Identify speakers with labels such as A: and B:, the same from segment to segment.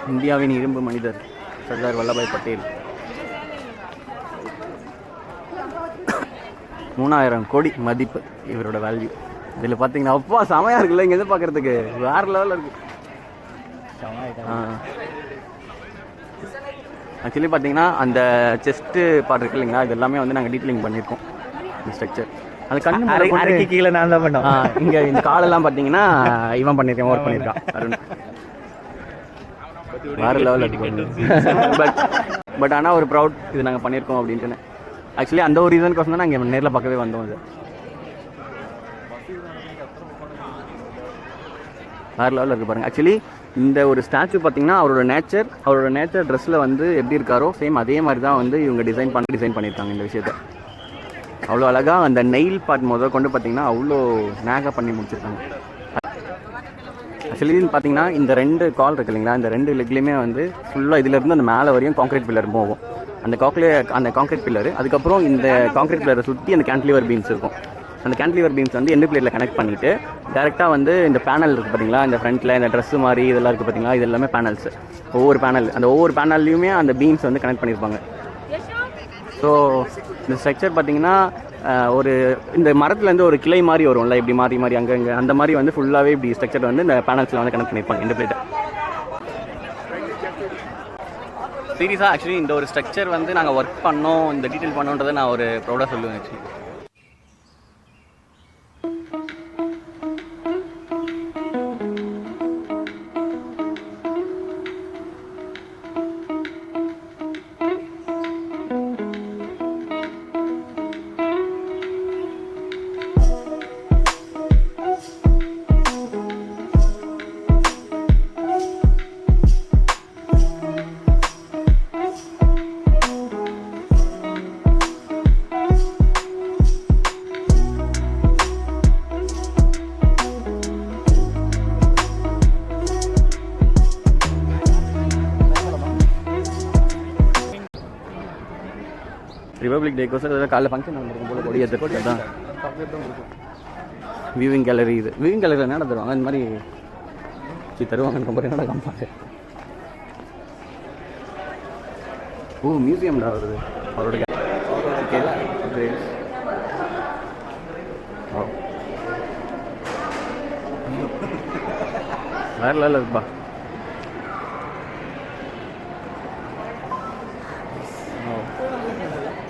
A: இந்தியாவின் இரும்பு மனிதர் சர்தார் வல்லபாய் பட்டேல். 3000 கோடி மதிப்பு இவரோட வேல்யூ. இதில் பார்த்தீங்கன்னா அப்பா செமையாக இருக்குல்ல, இங்கே எது பார்க்குறதுக்கு வேறு லெவலில் இருக்குது. ஆக்சுவலி பார்த்தீங்கன்னா அந்த செஸ்ட்டு பார்ட் இருக்கு இல்லைங்களா, இது எல்லாமே வந்து நாங்கள் டீட்டெயிலிங் பண்ணியிருக்கோம். இந்த ஸ்ட்ரக்சர் அந்த கண்ணு
B: அரைக்கி கீழே நான் தான் பண்ணோம்.
A: இங்கே இந்த காலெல்லாம் பார்த்தீங்கன்னா இவன் பண்ணியிருக்கேன், ஒர்க் பண்ணியிருக்கான் அருண். வேறு லெவலில் இருக்கு. பட் ஆனால் ஒரு ப்ரௌட் இது நாங்கள் பண்ணியிருக்கோம் அப்படின்ட்டு. ஆக்சுவலி அந்த ஒரு ரீசனுக்கோசம் தான் நாங்கள் நேரில் பார்க்கவே வந்தோம். இது வேறு லெவலில் இருக்குது பாருங்கள். ஆக்சுவலி இந்த ஒரு ஸ்டாச்சு பார்த்தீங்கன்னா அவரோட நேச்சர் ட்ரெஸ்ஸில் வந்து எப்படி இருக்காரோ சேம் அதே மாதிரி தான் வந்து இவங்க டிசைன் பண்ணியிருக்காங்க இந்த விஷயத்தை. அவ்வளோ அழகாக அந்த நெயில் பார்ட் முதல் கொண்டு பார்த்தீங்கன்னா அவ்வளோ நேக்காக பண்ணி முடிச்சிருக்காங்க. ஆக்சுவலி பார்த்தீங்கன்னா இந்த 2 கால் இருக்கு இல்லைங்களா, இந்த 2 லெக்லேயுமே வந்து ஃபுல்லாக இதிலேருந்து அந்த மேலே வரையும் கான்க்ரீட் பில்லர் போகும். அந்த கான்க்ரீட் பில்லர், அதுக்கப்புறம் இந்த கான்க்ரீட் பில்லரை சுற்றி அந்த கேன்டிலிவர் பீம்ஸ் இருக்கும். அந்த கேன்டிலிவர் பீம்ஸ் வந்து எண்டு பிளேட்டில் கனெக்ட் பண்ணிவிட்டு டேரெக்டாக வந்து இந்த பேனல் இருக்குது பார்த்தீங்களா, இந்த ஃப்ரண்ட்டில் இந்த ட்ரெஸ்ஸு மாதிரி இதெல்லாம் இருக்குது பார்த்தீங்களா, இது எல்லாமே பேனல்ஸ். ஒவ்வொரு பேனல்லையுமே அந்த பீம்ஸ் வந்து கனெக்ட் பண்ணியிருப்பாங்க. ஸோ இந்த ஸ்ட்ரக்சர் பார்த்தீங்கன்னா ஒரு இந்த மரத்துலேருந்து ஒரு கிளை மாதிரி வரும்ல, இப்படி மாறி அங்கே அந்த மாதிரி வந்து ஃபுல்லாகவே இப்படி ஸ்ட்ரக்சர் வந்து இந்த பேனல்ஸில் வந்து கனெக்ட் பண்ணியிருப்பாங்க எண்டு பிளேட்டை. சீரியஸாக ஆக்சுவலி இந்த ஒரு ஸ்ட்ரக்சர் வந்து நாங்கள் ஒர்க் பண்ணோம், இந்த டீட்டெயில் பண்ணோன்றதை நான் ஒரு ப்ரௌடாக சொல்லுவேன் ஆக்சுவலி. ரிபப்ளிக் டேக்கோசர் ஏதாவது காலைல ஃபங்க்ஷன் நடந்திருக்கும் போல கொடி ஏற்றுறது தான். வியூவிங் கேலரி, இது வியூவிங் கேலரியில் என்ன தருவாங்க இந்த மாதிரி தருவாங்க. ரொம்ப என்னடா காம்பாங்க. ஓ மியூசியம்டா வருது அவரோட. வேற லெவலில் இருக்குப்பா.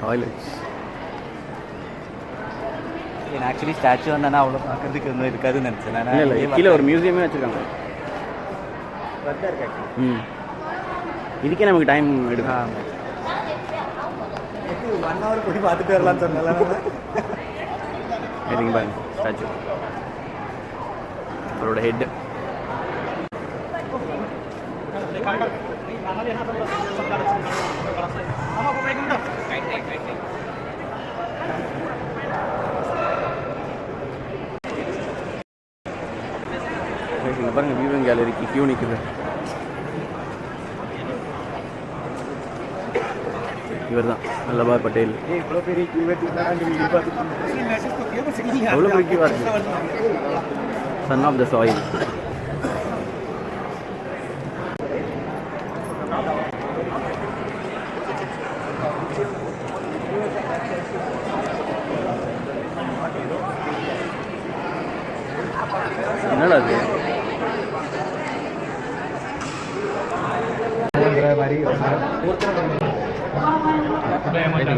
A: டாய்லெட்ஸ்
B: ஆக்சுவலி ஸ்டாச்சு வந்தானா அவ்வளோ பார்க்கறதுக்கு ஒன்றும் இருக்காதுன்னு நினச்சேன்.
A: இல்லை கீழே ஒரு மியூசியமே வச்சுருக்காங்க. இதுக்கே நமக்கு டைம் எடுக்கும்.
B: 1 hour போய் பார்த்துட்டு வரலான்னு சொன்னால
A: எதுங்க பாருங்க ஸ்டாச்சு அவரோட ஹெட். பாருங்க வியூவிங் கேலரிக்கு கியூ நிற்குது. இவர் தான் வல்லபாய் பட்டேல். எவ்வளோ பெரிய கியூ இருக்கு. Son of the soil. என்னடா அது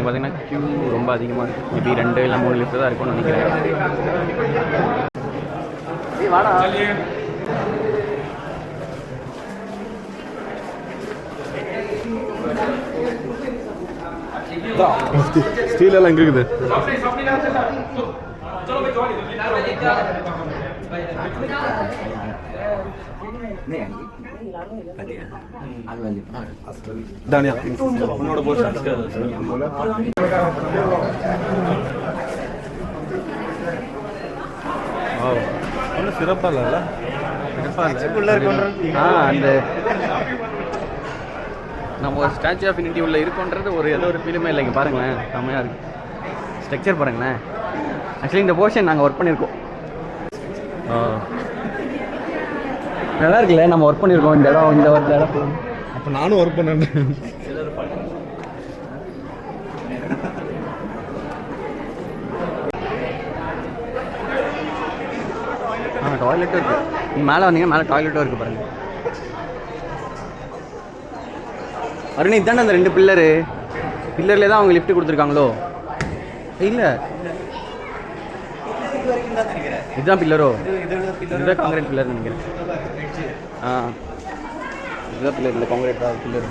A: பார்த்தீங்கன்னா கியூ ரொம்ப அதிகமாக இருக்குது. மேபி 2 இல்லை 3 லிஃப்ட் தான் இருக்கும்னு நினைக்கிறேன்.
C: ஸ்டீல் எல்லாம் எங்கே இருக்குது? உன்னோட ஒன்றும் சிறப்பாக இல்லைல்ல?
A: அந்த நம்ம ஒரு ஸ்டாச்சு ஆஃப் யூனிட்டி உள்ள இருக்கோன்றது ஒரு ஏதோ ஒரு ஃபீலுமே இல்லைங்க. பாருங்களேன் செம்மையாக இருக்குது ஸ்ட்ரக்சர் பாருங்களேன். ஆக்சுவலி இந்த போர்ஷன் நாங்கள் ஒர்க் பண்ணியிருக்கோம். நல்லா இருக்குல்ல, நம்ம ஒர்க் பண்ணியிருக்கோம் இந்த இடம், இந்த இடம்.
C: அப்போ நானும் ஒர்க் பண்ணேன்.
A: டாய்லெட்டும் இருக்குது. நீங்கள் மேலே வந்தீங்கன்னா மேலே டாய்லெட்டும் இருக்குது பாருங்கள். அருண் இதானே அந்த 2 பில்லர்லேயே தான் அவங்க லிஃப்ட் கொடுத்துருக்காங்களோ? இல்லை, இதுதான் பில்லரோ? இதுதான் காங்கிரீட் பில்லர் நினைக்கிறேன். இதுதான் பில்லர் இல்லை, காங்கிரீட் தான் பில்லர்.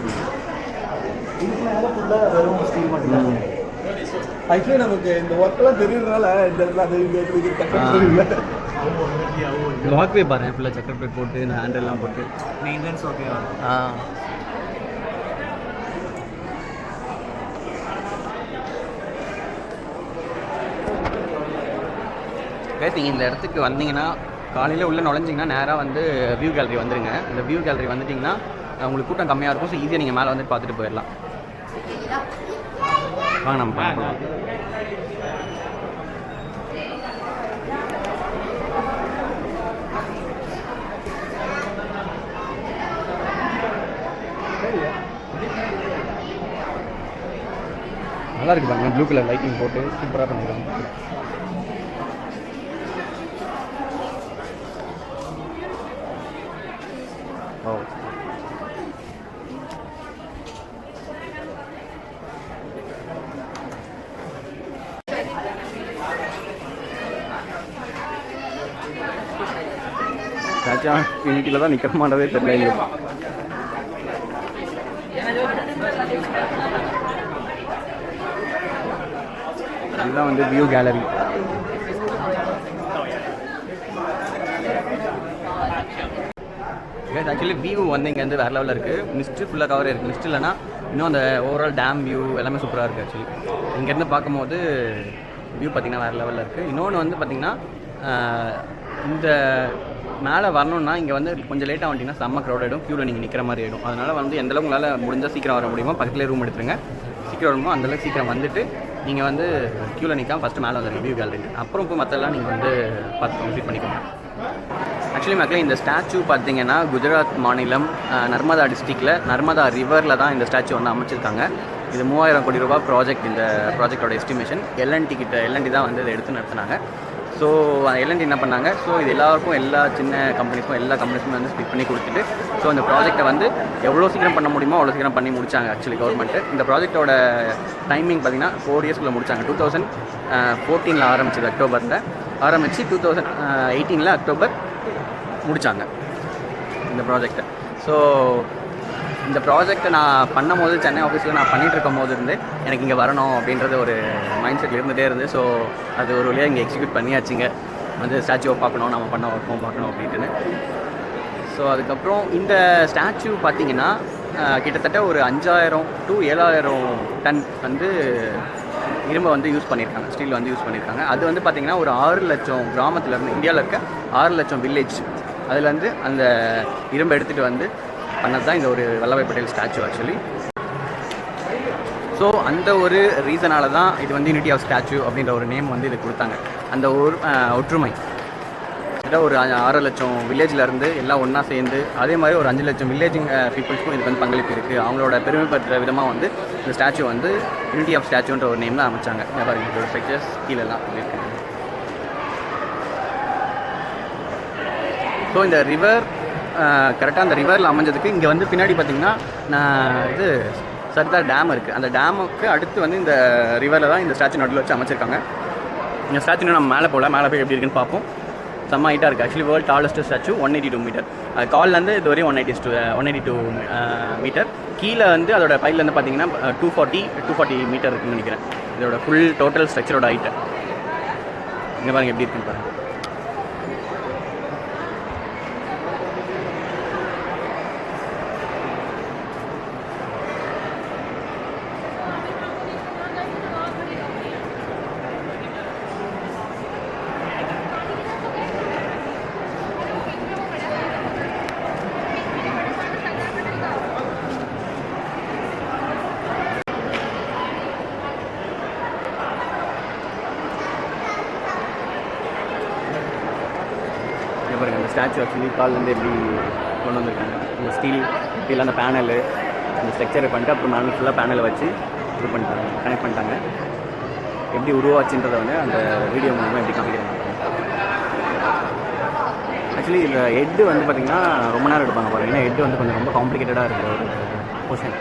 C: ஆக்சுவலி நமக்கு இந்த ஒர்க்கெல்லாம் தெரியுறதுனால இந்த இடத்துல அது இல்லை.
A: வாக்வே பாருங்க, ஃபுல்லாக செக்கர் பிளேட் போட்டு இந்த ஹேண்டெல்லாம் போட்டு
B: மெயின்டெனன்ஸ் ஓகே.
A: நீங்கள் இந்த இடத்துக்கு வந்தீங்கன்னா காலையில் உள்ளே நுழைஞ்சிங்கன்னா நேராக வந்து வியூ கேலரி வந்துடுங்க. இந்த வியூ கேலரி வந்துட்டிங்கன்னா உங்களுக்கு கூட்டம் கம்மியாக இருக்கும். ஸோ ஈஸியாக நீங்கள் மேலே வந்துட்டு பார்த்துட்டு போயிடலாம். வாங்க நம்ம பார்க்கலாம். நல்லா இருக்குது பாருங்க, ப்ளூ கலர் லைட்டிங் போட்டு சூப்பராக பண்ணிடுறாங்க. ஓ, ஸ்டாச்சு ஆஃப் யூனிட்டியில் தான் நிற்கிற மாட்டவே தெரியல. இதுதான் வந்து வியூ கேலரி. ஆக்சுவலி வியூ வந்து இங்கே வந்து வேறு லெவலில் இருக்குது. மிஸ்ட்டு ஃபுல்லாக கவர் இருக்குது. மிஸ்ட் இல்லைனா இன்னும் அந்த ஓவரால் டேம் வியூ எல்லாமே சூப்பராக இருக்குது. ஆக்சுவலி இங்கேருந்து பார்க்கும்போது வியூ பார்த்திங்கன்னா வேறு லெவலில் இருக்குது. இன்னொன்று வந்து பார்த்திங்கன்னா இந்த மேலே வரணுன்னா இங்கே வந்து கொஞ்சம் லேட்டாக வந்துட்டிங்கன்னா செம்ம க்ரௌட் ஆகிடும். க்யூவில் நீங்கள் நிற்கிற மாதிரி ஆகிடும். அதனால் வந்து எந்தளவுக்கு உங்களால் முடிஞ்சால் சீக்கிரம் வர முடியுமோ பக்கத்துலேயே ரூம் எடுத்துருங்க. சீக்கிரம் வருமோ அந்தளவுக்கு சீக்கிரம் வந்துட்டு நீங்கள் வந்து க்யூவில் நிற்காம ஃபஸ்ட்டு மேலே வந்துடுங்க வியூ கேலரி. அப்புறம் இப்போ மற்றெல்லாம் நீங்கள் வந்து பார்த்து விசிட் பண்ணிக்கோங்க. ஆக்சுவலி மக்களே இந்த ஸ்டாச்சு பார்த்தீங்கன்னா குஜராத் மாநிலம் நர்மதா டிஸ்ட்ரிக்டில் நர்மதா ரிவரில் தான் இந்த ஸ்டாச்சு வந்து அமைச்சிருக்காங்க. இது 3000 கோடி ரூபாய் ப்ராஜெக்ட். இந்த ப்ராஜெக்டோட எஸ்டிமேஷன் எல்என்டி தான் வந்து இதை எடுத்து நடத்துனாங்க. ஸோ எல்என்டி என்ன பண்ணாங்க, ஸோ இது எல்லாருக்கும் எல்லா சின்ன கம்பெனிக்கும் எல்லா கம்பெனிஸுமே வந்து ஸ்பிட் பண்ணி கொடுத்துட்டு ஸோ இந்த ப்ராஜெக்டை வந்து எவ்வளோ சீக்கிரம் பண்ண முடியுமோ அவ்வளோ சீக்கிரம் பண்ணி முடிச்சாங்க. ஆக்சுவலி கவர்மெண்ட்டு இந்த ப்ராஜெக்டோட டைமிங் பார்த்திங்கன்னா 4 இயர்ஸ்க்குள்ளே முடிச்சாங்க. 2014 ஆரம்பிச்சது, அக்டோபரில் ஆரம்பித்து 2018 அக்டோபர் முடித்தாங்க இந்த ப்ராஜெக்டை. ஸோ இந்த ப்ராஜெக்டை நான் பண்ணும் போது சென்னை ஆஃபீஸில் நான் பண்ணிகிட்டு இருக்கும் போது இருந்து எனக்கு இங்கே வரணும் அப்படின்றது ஒரு மைண்ட் செட்டில் இருந்துகிட்டே இருந்து. ஸோ அது ஒரு வழியாக இங்கே எக்ஸிக்யூட் பண்ணியாச்சுங்க. வந்து ஸ்டாச்சுவை பார்க்கணும், நம்ம பண்ண ஒர்க்கும் பார்க்கணும் அப்படின்ட்டுன்னு. ஸோ அதுக்கப்புறம் இந்த ஸ்டாச்சு பார்த்திங்கன்னா கிட்டத்தட்ட ஒரு 5000 to 7000 டன் வந்து இரும்பை வந்து யூஸ் பண்ணியிருக்காங்க, ஸ்டீல் வந்து யூஸ் பண்ணியிருக்காங்க. அது வந்து பார்த்திங்கன்னா ஒரு 6 லட்சம் கிராமத்துலேருந்து இந்தியாவில் இருக்க 6 லட்சம் வில்லேஜ் அதுலேருந்து அந்த இரும்பை எடுத்துகிட்டு வந்து பண்ணது தான் இந்த ஒரு Vallabhbhai Patel statue actually. So அந்த ஒரு ரீசனால தான் இது வந்து யூனிட்டி ஆஃப் ஸ்டாச்சு அப்படின்ற ஒரு நேம் வந்து இது கொடுத்தாங்க. அந்த ஒரு ஒற்றுமை ஒரு 6 லட்சம் வில்லேஜிலேருந்து எல்லாம் ஒன்றா சேர்ந்து அதே மாதிரி ஒரு 5 லட்சம் வில்லேஜிங் பீப்புள்ஸ்க்கும் இதுக்கு வந்து பங்களிப்பு இருக்குது. அவங்களோட பெருமைப்படுற விதமாக வந்து இந்த ஸ்டாச்சு வந்து யூனிட்டி ஆஃப் ஸ்டாச்சுன்ற ஒரு நேம் தான் அமைச்சாங்க. பாருங்க ஸ்ட்ரக்சர்ஸ் கீழெல்லாம் இருக்குது. ஸோ இந்த ரிவர் கரெக்டாக அந்த ரிவரில் அமைஞ்சதுக்கு இங்கே வந்து பின்னாடி பார்த்திங்கன்னா இது சர்தார் டேம் இருக்குது. அந்த டேமுக்கு அடுத்து வந்து இந்த ரிவரில் தான் இந்த ஸ்டாச்சு நடுவில் வச்சு அமைச்சிருக்காங்க. இந்த ஸ்டாச்சு நம்ம மேலே போகல, மேலே போய் எப்படி இருக்குன்னு பார்ப்போம். செம்ம ஹைட்டாக இருக்குது. Actually world tallest statue 182 metre. கால்லேருந்து இது வரையும் 182 மீட்டர். கீழே வந்து அதோட பைலேருந்து பார்த்தீங்கன்னா 240 மீட்டர் இருக்குன்னு நினைக்கிறேன். இதோட ஃபுல் டோட்டல் ஸ்ட்ரக்சரோட ஹைட்டு இங்கே பாருங்கள் எப்படி இருக்குன்னு பாருங்கள். பாருங்கள் அந்த ஸ்டாச்சு ஆக்சுவலி கால்லேருந்து எப்படி கொண்டு வந்திருக்காங்க. இந்த ஸ்டீல் இல்லை அந்த பேனலு அந்த ஸ்ட்ரக்சரை பண்ணிட்டு அப்புறம் மேலே ஃபுல்லாக பேனலை வச்சு இது பண்ணிட்டாங்க, கனெக்ட் பண்ணிட்டாங்க. எப்படி உருவாச்சுன்றதை வந்து அந்த வீடியோ மூலமாக எப்படி காமிக்கிறாங்க. ஆக்சுவலி இதில் ஹெட்டு வந்து பார்த்திங்கன்னா ரொம்ப நேரம் எடுப்பாங்க பாருங்கள். ஏன்னா ஹெட்டு வந்து கொஞ்சம் ரொம்ப காம்ப்ளிகேட்டடாக இருக்கிற ஒரு போர்ஷன்.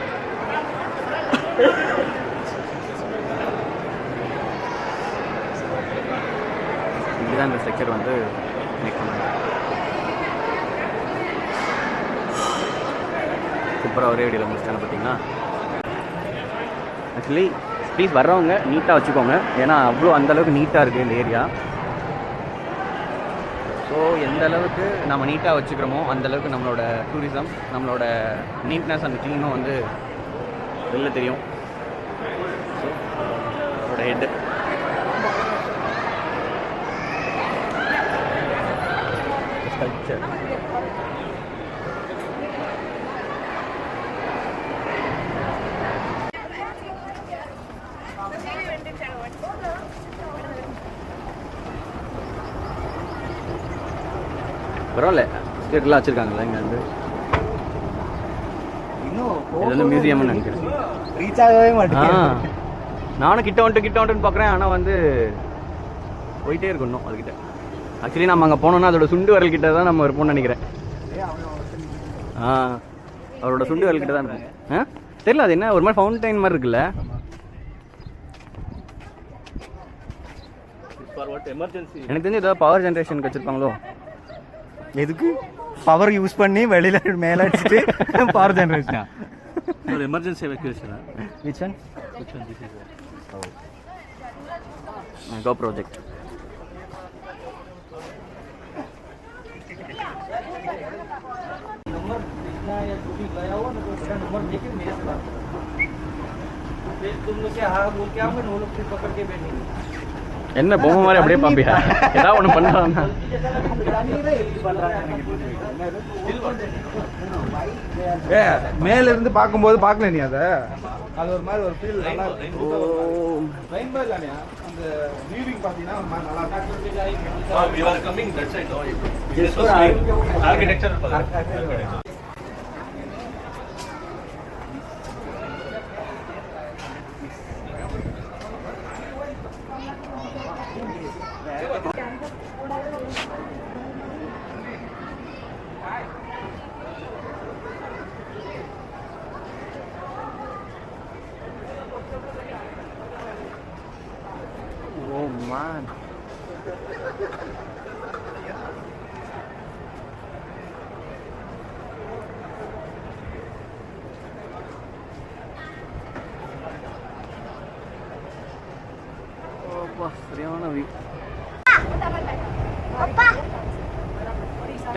A: இப்படிதான் இந்த ஸ்ட்ரக்சர் வந்து மேக் பண்ணாங்க. சூப்பராக ஒரே வீடியோவில் முடிச்சிட்டாங்க பார்த்தீங்கன்னா. ஆக்சுவலி ப்ளீஸ் வர்றவங்க நீட்டாக வச்சுக்கோங்க. ஏன்னா அவ்வளோ அந்தளவுக்கு நீட்டாக இருக்குது இந்த ஏரியா. ஸோ எந்த அளவுக்கு நம்ம நீட்டாக வச்சுக்கிறோமோ அந்தளவுக்கு நம்மளோட டூரிசம், நம்மளோட நீட்னஸ் அண்ட் க்ளீனும் வந்து வெளில தெரியும். ஸோ அதோட ஹெட்டு ஸ்கல்ப்சர். பரவாயில்ல, ஸ்டேட்லாம் வச்சுருக்காங்களா இங்கே வந்து.
C: இன்னும்
A: இது வந்து மியூசியம்னு நினைக்கிறேன்.
C: ரீச் ஆகவே மாட்டேன்.
A: நானும் கிட்ட வந்துட்டு பார்க்குறேன். ஆனால் வந்து போயிட்டே இருக்கணும் அதுக்கிட்ட. ஆக்சுவலி நம்ம அங்கே போனோம்னா அதோட சுண்டு வரல் கிட்ட தான் நம்ம இருப்போம்னு நினைக்கிறேன். அவரோட சுண்டு வரல் கிட்ட தான் இருக்கும். தெரியல, அது என்ன ஒரு மாதிரி ஃபவுண்டைன் மாதிரி இருக்குல்ல. எனக்கு தெரிஞ்சு ஏதாவது பவர் ஜென்ரேஷனுக்கு வச்சுருப்பாங்களோ.
B: எதுக்கு பவர் யூஸ் பண்ணி வெளியில மேல அடிச்சிட்டு பவர் ஜெனரேஷனா? ஒரு எமர்ஜென்சி எவாக்குவேஷனா? which one this is
A: go project.
B: Number लिखना या जो भी गया हो ना तो उसका नंबर लेके मेरे से बात करो. फिर तुम लोग क्या हाँ बोल के आओगे, वो लोग फिर पकड़ के बैठेंगे.
A: என்ன பொம்மை மாதிரி அப்படியே பார்ப்பியா? ஏதாவது ஒன்று பண்ணுறாங்க.
C: மேல இருந்து பார்க்கும்போது பார்க்கல நீ அதை. அது ஒரு மாதிரி ஒரு ஃபீல் நல்லா இருக்கும். ரெயின்போ தானே அந்த வியூவிங் பார்த்தீங்கன்னா ஒரு மாதிரி நல்லா இருக்கும்.
D: we are coming that side. This was architecture.
A: Oh man. சரியான வியூ.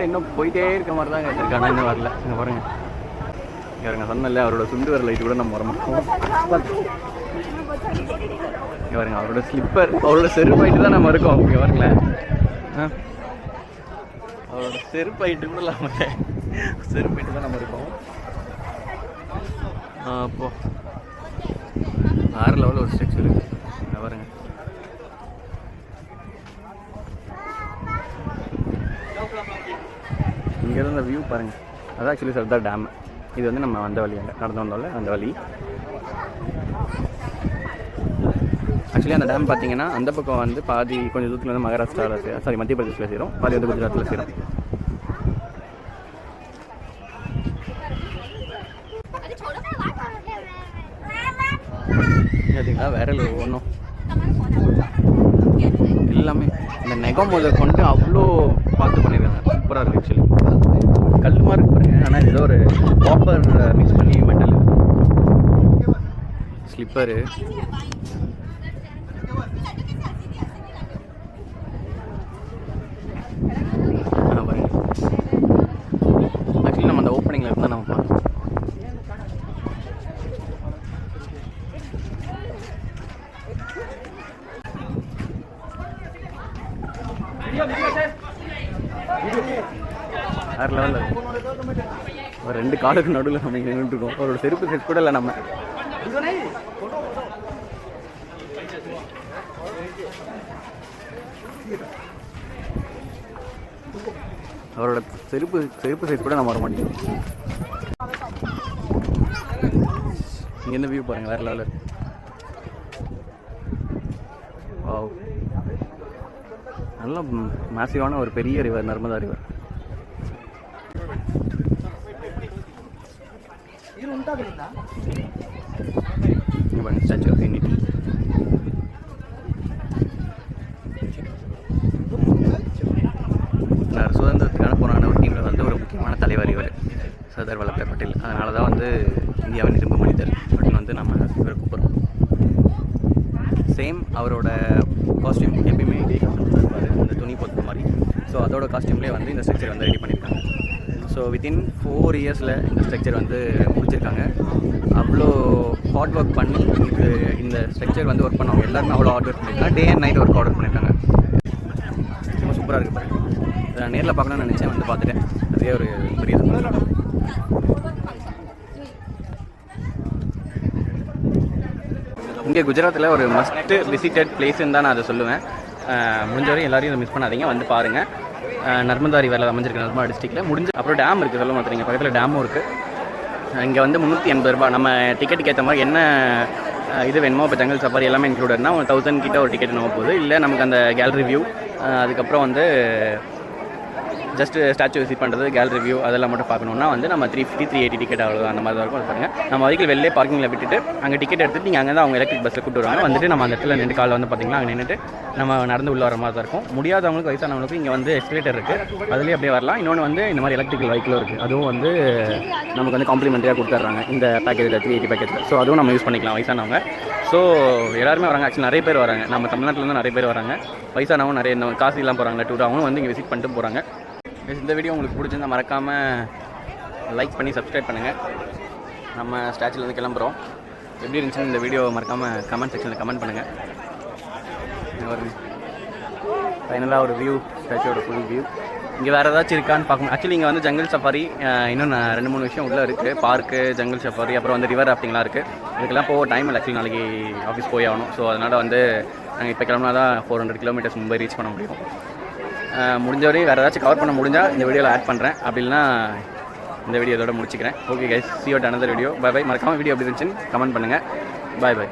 A: இன்னும் போயிட்டே இருக்க மாதிரி தான் இருக்கானா, இன்னும் வரல. இங்கே பாருங்க, இங்கே பாருங்க, சொன்னல அவரோட சுண்டு வர லைட்டு கூட நம்ம வரமாட்டோம். இங்கே பாருங்க, அவரோட ஸ்லிப்பர், அவரோட செருப்பாயிட்டு தான் நம்ம இருக்கோம். இங்கே பாருங்களேன், அவரோட செருப்பாயிட்டு கூட இல்லாமல் செருப்பாயிட்டு தான் நம்ம இருக்கோம். அப்போ வேறு லெவலில் ஒரு ஸ்ட்ரக்சர் இருக்குது. இங்கே பாருங்க, இங்கேருந்து அந்த வியூ பாருங்கள். அதான் ஆக்சுவலி சர்தார் டேம். இது வந்து நம்ம வந்த வழி, அங்கே நடந்து வந்தோம்ல அந்த வழி. ஆக்சுவலி அந்த டேம் பார்த்தீங்கன்னா அந்த பக்கம் வந்து பாதி கொஞ்சம் தூரத்தில் வந்து மகாராஷ்டிராவில் சாரி மத்திய பிரதேசில் சேரும், பாதி வந்து குஜராத்தில் சேரும். பார்த்தீங்களா வேற ஒன்றும் எல்லாமே இந்த நெகம் முதல் கொண்டு அவ்வளோ பார்த்து பண்ணியிருக்காங்க. சூப்பராக இருக்குது ஆக்சுவலி. கல் மாதிரி இருக்கு பாருங்க, ஆனால் ஏதோ ஒரு காப்பர் மிக்ஸ் பண்ணி மெட்டல் ஸ்லிப்பரு. பாருங்க, ஆக்சுவலி நம்ம அந்த ஓப்பனிங்கில் இருந்தால் நம்ம பார்க்கலாம். வேறு லெவலில் ஒரு ரெண்டு காலுக்கு நடுவில் நம்ம இங்கே நின்றுருக்கோம். அவரோட செருப்பு செட் கூட இல்லை நம்ம. அவரோட செருப்பு சைஸ் கூட நம்ம வர மாட்டேங்குது. இங்கேருந்து வியூ பாருங்கள், வேறு லெவலில். வாவ், நல்ல மேசிவான ஒரு பெரிய river, Narmada river. Statue of unity. சுதந்திரத்துக்கான போராட ஒரு டீமில் வந்து ஒரு முக்கியமான தலைவர் இவர், சர்தார் வல்லபாய் பட்டேல். அதனால தான் வந்து இந்தியாவின் இரும்பு மனிதர் அப்படின்னு வந்து நம்ம இவரை கூப்பிட்றோம். சேம் அவரோட காஸ்டியூம் எப்பயுமே இதே காஸ்டியூம் இருப்பார், அந்த துணி போத்த மாதிரி. ஸோ அதோட காஸ்டியூம்லேயே வந்து இந்த ஸ்ட்ரக்சர் வந்து ரெடி பண்ணியிருக்காங்க. ஸோ வித்தின் 4 இயர்ஸில் இந்த ஸ்ட்ரக்சர் வந்து முடிச்சிருக்காங்க. அவ்வளோ ஹார்ட் ஒர்க் பண்ணி இந்த ஸ்ட்ரக்சர் வந்து ஒர்க் பண்ணவங்க எல்லாருமே அவ்வளோ ஹார்ட் ஒர்க் பண்ணியிருக்காங்க. Day and night work order பண்ணியிருக்காங்க. ரொம்ப சூப்பராக இருக்குது பாருங்க. நான் நேரில் பார்க்கணும்னு நினச்சேன், வந்து பார்த்துட்டேன். அதே ஒரு பெரிய சந்தோஷம். இங்கே குஜராத்தில் ஒரு மஸ்ட்டு விசிட்டட் பிளேஸ்ன்னு தான் நான் அதை சொல்லுவேன். முடிஞ்சவரையும் எல்லாரையும் இதை மிஸ் பண்ணாதீங்க, வந்து பாருங்கள். நர்மதா ரிவரில் அமைஞ்சிருக்கு, நர்மதா டிஸ்ட்ரிக்டில். அப்புறம் டேம் இருக்குது, சொல்ல மாட்டேங்க, பக்கத்தில் டேமும் இருக்குது. இங்கே வந்து 380 ரூபா. நம்ம டிக்கெட்டுக்கு ஏற்ற மாதிரி என்ன இது வேணுமோ, இப்போ ஜங்கல் சஃபாரி எல்லாமே இன்க்ளூடட்னா 1000 கிட்ட ஒரு டிக்கெட் நம்ம போகுது. இல்லை நமக்கு அந்த கேலரி வியூ, அதுக்கப்புறம் வந்து ஜஸ்ட் ஸ்டாச்சு விசிட் பண்ணுறது, கேலரி வியூ அதெல்லாம் மட்டும் பார்க்கணுன்னா வந்து நம்ம 350 380 டிக்கெட் அவ்வளோ அந்த மாதிரி தான் இருக்கும். அது பாருங்கள், நம்ம வெஹிக்கிள் வெளிலே பார்க்கிங்கில் விட்டுட்டு அங்கே டிக்கெட் எடுத்துகிட்டு நீங்கள் அங்கே தான் அவங்க எலக்ட்ரிக் பஸ்ஸில் கூப்பிட்டு வருவாங்க. வந்துட்டு நம்ம அந்த இடத்துல நின்று காலைல வந்து பார்த்திங்கன்னா அங்கே நின்றுட்டு நம்ம நடந்து உள்ள வர மாதிரி தான் இருக்கும். முடியாதவங்களுக்கு, வயசானவங்களுக்கு இங்கே வந்து எஸ்கலேட்டர் இருக்குது, அதுலேயே அப்படியே வரலாம். இன்னொன்று வந்து இந்த மாதிரி எலக்ட்ரிக்கல் வெஹிக்கிளும் இருக்குது, அதுவும் வந்து நமக்கு வந்து காம்ப்ளிமெண்ட்டாக கொடுத்துட்றாங்க இந்த பேக்கேஜில், 380 பேக்கேஜில். ஸோ அதுவும் நம்ம யூஸ் பண்ணிக்கலாம் வயசானவங்க. ஸோ எல்லாருமே வராங்க, ஆக்சுவலி நிறைய பேர் வராங்க, நம்ம தமிழ்நாட்டிலேருந்து நிறைய பேர் வராங்க. வயசானவங்க நிறைய இந்த காசு இல்லாமல் போகிறாங்க டூர், அவங்களும் வந்து இங்கே விசிட் பண்ணிட்டு போகிறாங்க. இந்த வீடியோ உங்களுக்கு பிடிச்சிருந்தா மறக்காமல் லைக் பண்ணி சப்ஸ்கிரைப் பண்ணுங்கள். நம்ம ஸ்டாச்சுலேருந்து கிளம்புறோம். எப்படி இருந்துச்சுன்னு இந்த வீடியோ மறக்காமல் கமெண்ட் செக்ஷனில் கமெண்ட் பண்ணுங்கள். ஒரு ஃபைனலாக ஒரு வியூ, ஸ்டாச்சுவோட ஃபுல் வியூ. இங்கே வேறு ஏதாச்சும் இருக்கான்னு பார்க்கணும். ஆக்சுவலி இங்கே வந்து ஜங்கல் சஃபாரி, இன்னும் 2-3 விஷயம் உள்ளே இருக்குது. பார்க்கு, ஜங்கல் சஃபாரி, அப்புறம் வந்து ரிவர் ராஃப்டிங்லாம் இருக்குது. இதுக்கெல்லாம் போக டைம் இல்லை. ஆக்சுவலி நாளைக்கு ஆஃபீஸ் போய் ஆகணும். ஸோ அதனால் வந்து நாங்கள் இப்போ கிளம்புனா தான் 400 கிலோமீட்டர்ஸ் மும்பை ரீச் பண்ண முடியும். முடிஞ்சவரையும் வேறு ஏதாச்சும் கவர் பண்ண முடிஞ்சால் இந்த வீடியோவில் ஆட் பண்ணுறேன். அப்படின்னா இந்த வீடியோ இதோட முடிச்சுக்கிறேன். Okay guys, see you at another video. Bye bye. மறக்காமல் வீடியோ எப்படி இருந்துச்சுன்னு கமெண்ட் பண்ணுங்கள். Bye by.